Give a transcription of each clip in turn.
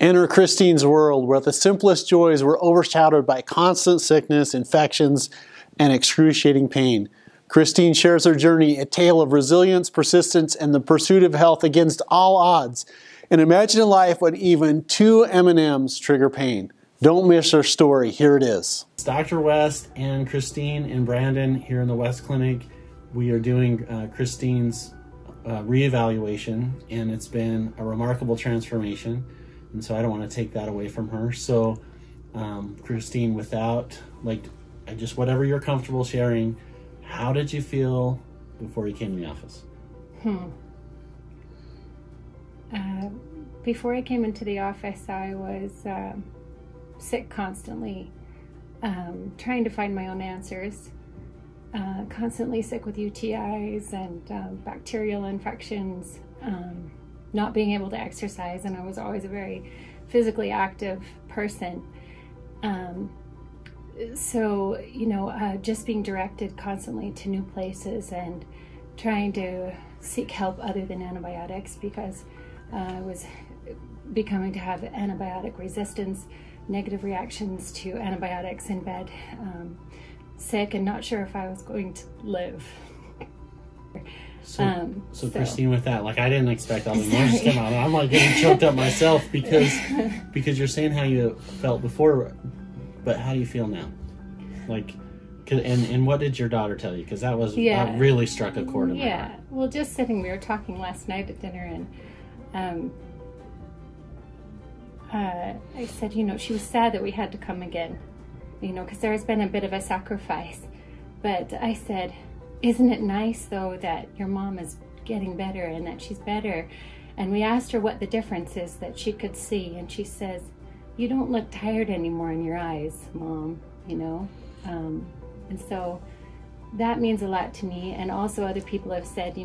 Enter Christine's world, where the simplest joys were overshadowed by constant sickness, infections, and excruciating pain. Christine shares her journey, a tale of resilience, persistence, and the pursuit of health against all odds. And imagine a life when even 2 M&Ms trigger pain. Don't miss her story. Here it is. It's Dr. West and Christine and Brandon here in the West Clinic. We are doing Christine's reevaluation, and it's been a remarkable transformation. And so I don't want to take that away from her. So Christine, without, just whatever you're comfortable sharing, how did you feel before you came to the office? Before I came into the office, I was sick constantly, trying to find my own answers, constantly sick with UTIs and bacterial infections, not being able to exercise, and I was always a very physically active person. So, just being directed constantly to new places and trying to seek help other than antibiotics, because I was becoming to have antibiotic resistance, negative reactions to antibiotics in bed, sick and not sure if I was going to live. So Christine, with that, I didn't expect all the emotions to come out. I'm getting choked up myself because you're saying how you felt before, but how do you feel now? And what did your daughter tell you? Because that really struck a chord in my heart. Well, just sitting, we were talking last night at dinner, and I said, she was sad that we had to come again, because there has been a bit of a sacrifice. But I said, isn't it nice, though, that your mom is getting better and that she's better? And we asked her what the difference is that she could see, and she says, you don't look tired anymore in your eyes, Mom, and so that means a lot to me. And also other people have said,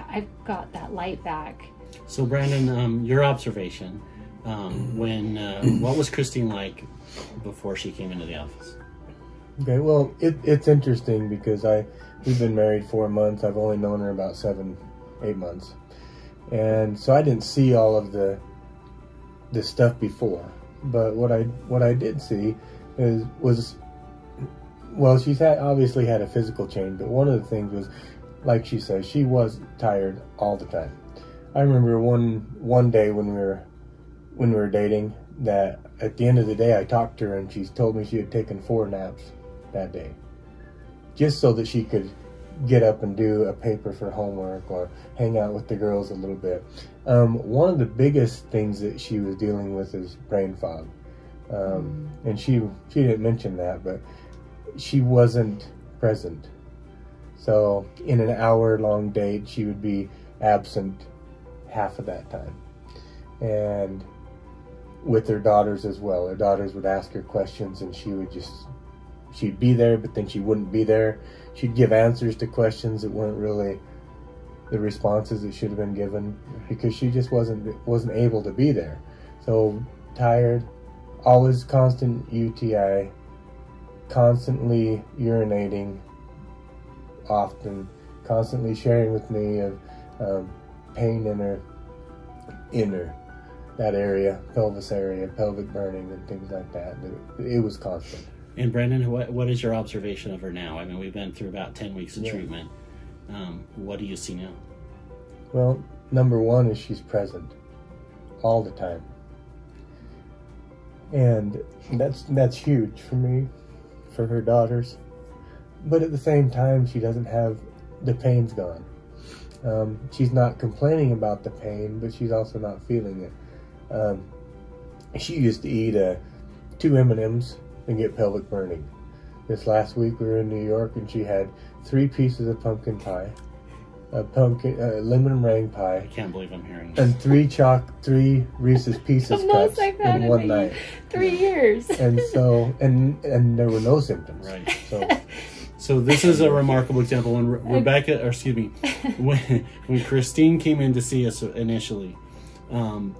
I've got that light back. So Brandon, your observation, what was Christine like before she came into the office? Okay, well, it's interesting because we've been married 4 months. I've only known her about 7-8 months. And so I didn't see all of the stuff before. But what I did see was she's obviously had a physical change, but one of the things was, like she says, she was tired all the time. I remember one day when we were dating, that at the end of the day I talked to her and she told me she had taken 4 naps that day, just so that she could get up and do a paper for homework or hang out with the girls a little bit. One of the biggest things that she was dealing with is brain fog. And she didn't mention that, but she wasn't present. So in an hour-long date, she would be absent half of that time. And with her daughters as well. Her daughters would ask her questions and she'd be there, but then she wouldn't be there. She'd give answers to questions that weren't really the responses that should have been given, because she just wasn't able to be there. So tired, always constant UTI, constantly urinating, often, constantly sharing with me of pain in her that area, pelvis area, pelvic burning and things like that. It was constant. And Brandon, what is your observation of her now? I mean, we've been through about 10 weeks of treatment. What do you see now? Well, number one is she's present all the time. And that's huge for me, for her daughters. But at the same time, she doesn't have, the pain's gone. She's not complaining about the pain, but she's also not feeling it. She used to eat 2 M&Ms and get pelvic burning. This last week we were in New York and she had 3 pieces of pumpkin pie, lemon meringue pie. I can't believe I'm hearing this. And 3 Reese's Pieces cups in one night. 3 years. And so, and there were no symptoms. Right. So this is a remarkable example. When Rebecca, or excuse me, when Christine came in to see us initially,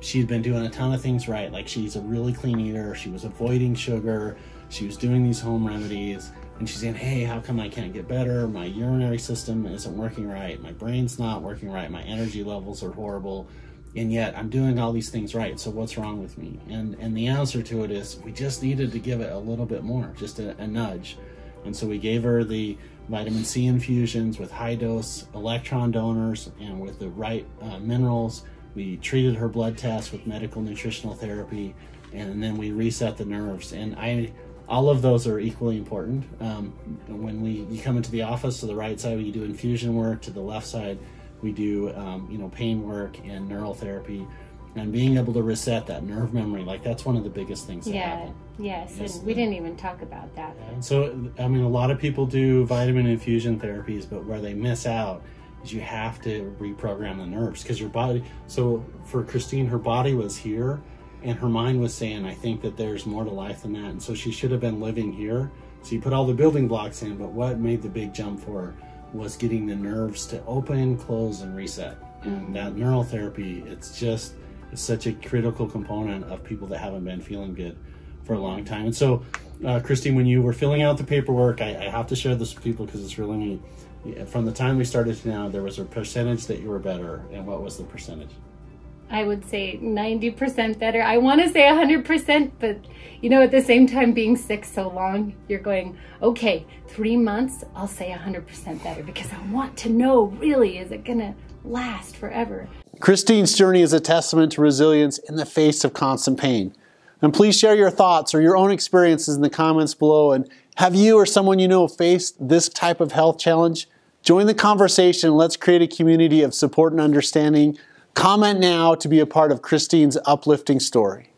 she'd been doing a ton of things right. Like, she's a really clean eater. She was avoiding sugar. She was doing these home remedies. And she's saying, hey, how come I can't get better? My urinary system isn't working right. My brain's not working right. My energy levels are horrible. and yet I'm doing all these things right. So what's wrong with me? And the answer to it is we just needed to give it a little bit more, just a nudge. And so we gave her the vitamin C infusions with high dose electron donors and with the right minerals. We treated her blood tests with medical nutritional therapy, and then we reset the nerves. And all of those are equally important. When you come into the office, to the right side, we do infusion work. To the left side, we do pain work and neural therapy. And being able to reset that nerve memory, like that's one of the biggest things that happen. Yes, and we didn't even talk about that. And so, I mean, a lot of people do vitamin infusion therapies, but where they miss out is you have to reprogram the nerves, because your body, so for Christine, her body was here and her mind was saying, I think that there's more to life than that. And so she should have been living here. So you put all the building blocks in, but what made the big jump for her was getting the nerves to open, close, and reset. And that neural therapy, it's such a critical component of people that haven't been feeling good for a long time. And so, Christine, when you were filling out the paperwork, I have to share this with people because it's really neat. From the time we started to now, there was a percentage that you were better. And what was the percentage? I would say 90% better. I want to say 100%, but at the same time, being sick so long, you're going, okay, 3 months, I'll say 100% better, because I want to know, really, is it going to last forever? Christine's journey is a testament to resilience in the face of constant pain. And please share your thoughts or your own experiences in the comments below. And have you or someone you know faced this type of health challenge? Join the conversation. Let's create a community of support and understanding. Comment now to be a part of Christine's uplifting story.